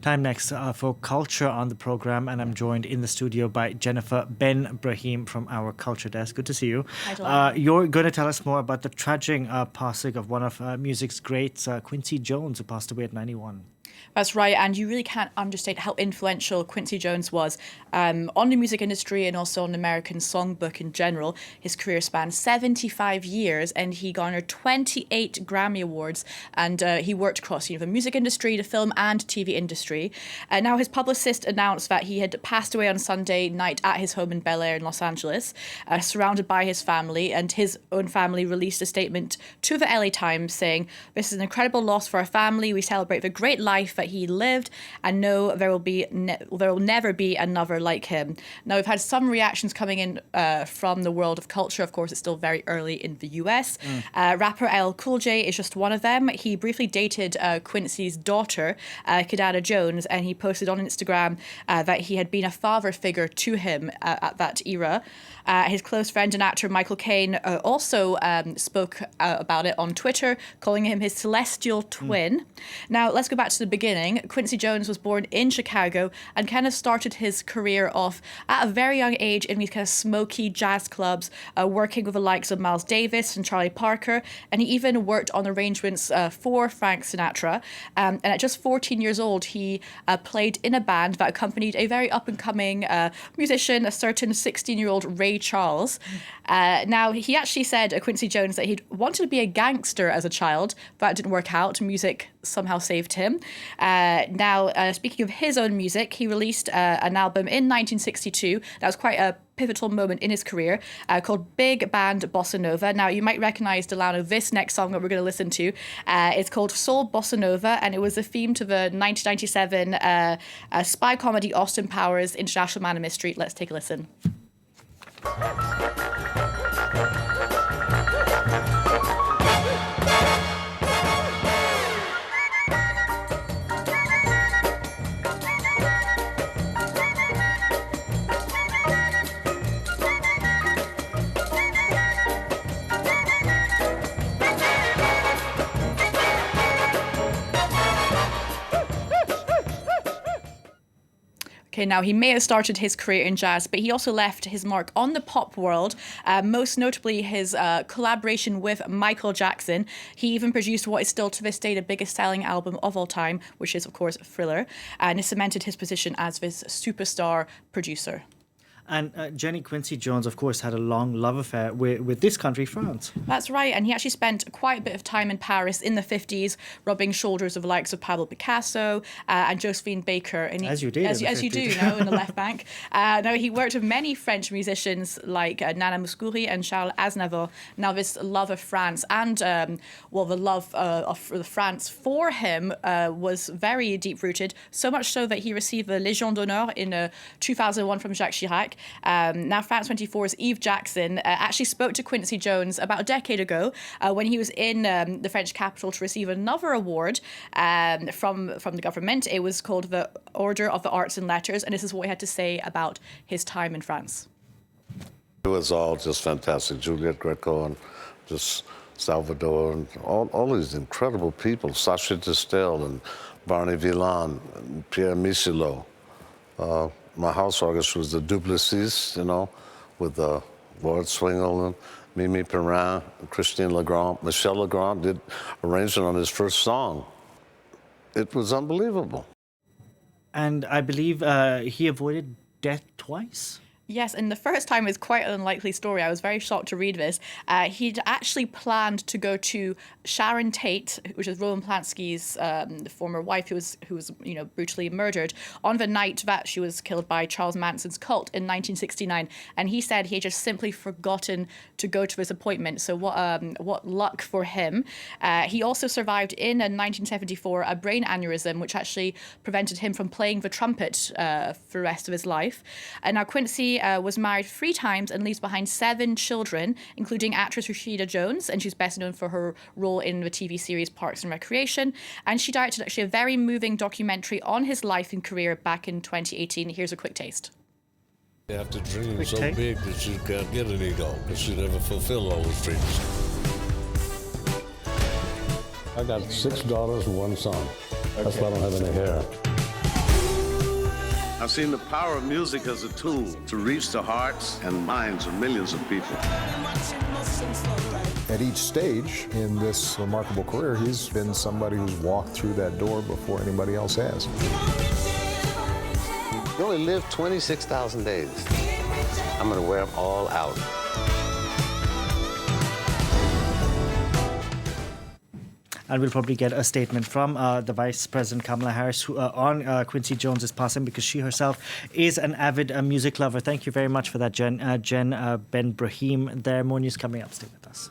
Time next for Culture on the program, and I'm joined in the studio by Jennifer Ben Brahim from our Culture Desk. Good to see you. Hi, you're going to tell us more about the tragic passing of one of music's greats, Quincy Jones, who passed away at 91. That's right, and you really can't understate how influential Quincy Jones was on the music industry and also on the American songbook in general. His career spanned 75 years, and he garnered 28 Grammy Awards, and he worked across the music industry, the film and TV industry. Now, his publicist announced that he had passed away on Sunday night at his home in Bel Air in Los Angeles, surrounded by his family, and his own family released a statement to the LA Times saying, "This is an incredible loss for our family. We celebrate the great life that he lived and know there will never be another like him." Now, we've had some reactions coming in from the world of culture. Of course, it's still very early in the US. Rapper LL Cool J is just one of them. He briefly dated Quincy's daughter, Kidada Jones, and he posted on Instagram that he had been a father figure to him at that era. His close friend and actor Michael Caine also spoke about it on Twitter, calling him his celestial twin. Now, let's go back to the beginning. Quincy Jones was born in Chicago and kind of started his career off at a very young age in these kind of smoky jazz clubs, working with the likes of Miles Davis and Charlie Parker, and he even worked on arrangements for Frank Sinatra. And at just 14 years old, he played in a band that accompanied a very up-and-coming musician, a certain 16-year-old Ray Charles. Now, he actually said, Quincy Jones, that he'd wanted to be a gangster as a child. That didn't work out. Music somehow saved him. Now, speaking of his own music, he released an album in 1962. That was quite a pivotal moment in his career, called Big Band Bossa Nova. Now, you might recognize, Delano, this next song that we're going to listen to. It's called Soul Bossa Nova, and it was a theme to the 1997 spy comedy Austin Powers International Man of Mystery. Let's take a listen. Okay, now he may have started his career in jazz, but he also left his mark on the pop world, most notably his collaboration with Michael Jackson. He even produced what is still to this day the biggest selling album of all time, which is, of course, Thriller, and it cemented his position as this superstar producer. And Jenny, Quincy Jones, of course, had a long love affair with this country, France. That's right, and he actually spent quite a bit of time in Paris in the 50s, rubbing shoulders of the likes of Pablo Picasso and Josephine Baker. And as you did. As you do, in the left bank. Now, he worked with many French musicians like Nana Mouskouri and Charles Aznavour. Now, this love of France and, the love of France for him was very deep-rooted, so much so that he received the Légion d'honneur in 2001 from Jacques Chirac. Now, France 24's Yves Jackson actually spoke to Quincy Jones about a decade ago when he was in the French capital to receive another award from the government. It was called the Order of the Arts and Letters, and this is what he had to say about his time in France. It was all just fantastic. Juliette Greco and just Salvador and all these incredible people, Sacha Distel and Barney Villan and Pierre Michelot. My house orchestra was the Duplessis, with Ward Swingle and Mimi Perrin, Christine Legrand. Michel Legrand did arrangement on his first song. It was unbelievable. And I believe he avoided death twice? Yes, and the first time is quite an unlikely story. I was very shocked to read this. He'd actually planned to go to Sharon Tate, which is Roman Polanski's former wife, who was brutally murdered, on the night that she was killed by Charles Manson's cult in 1969. And he said he had just simply forgotten to go to this appointment. So what luck for him. He also survived in 1974 a brain aneurysm, which actually prevented him from playing the trumpet for the rest of his life. And now Quincy was married 3 times and leaves behind 7 children, including actress Rashida Jones, and she's best known for her role in the TV series Parks and Recreation. And she directed actually a very moving documentary on his life and career back in 2018. Here's a quick taste. You have to dream big that you can't get an ego, because you never fulfill all those dreams. I got 6 daughters and 1 son. That's why I don't have any hair. I've seen the power of music as a tool to reach the hearts and minds of millions of people. At each stage in this remarkable career, he's been somebody who's walked through that door before anybody else has. You only live 26,000 days. I'm going to wear them all out. And we'll probably get a statement from the Vice President Kamala Harris on Quincy Jones's passing, because she herself is an avid music lover. Thank you very much for that, Jen Ben Brahim there. More news coming up. Stay with us.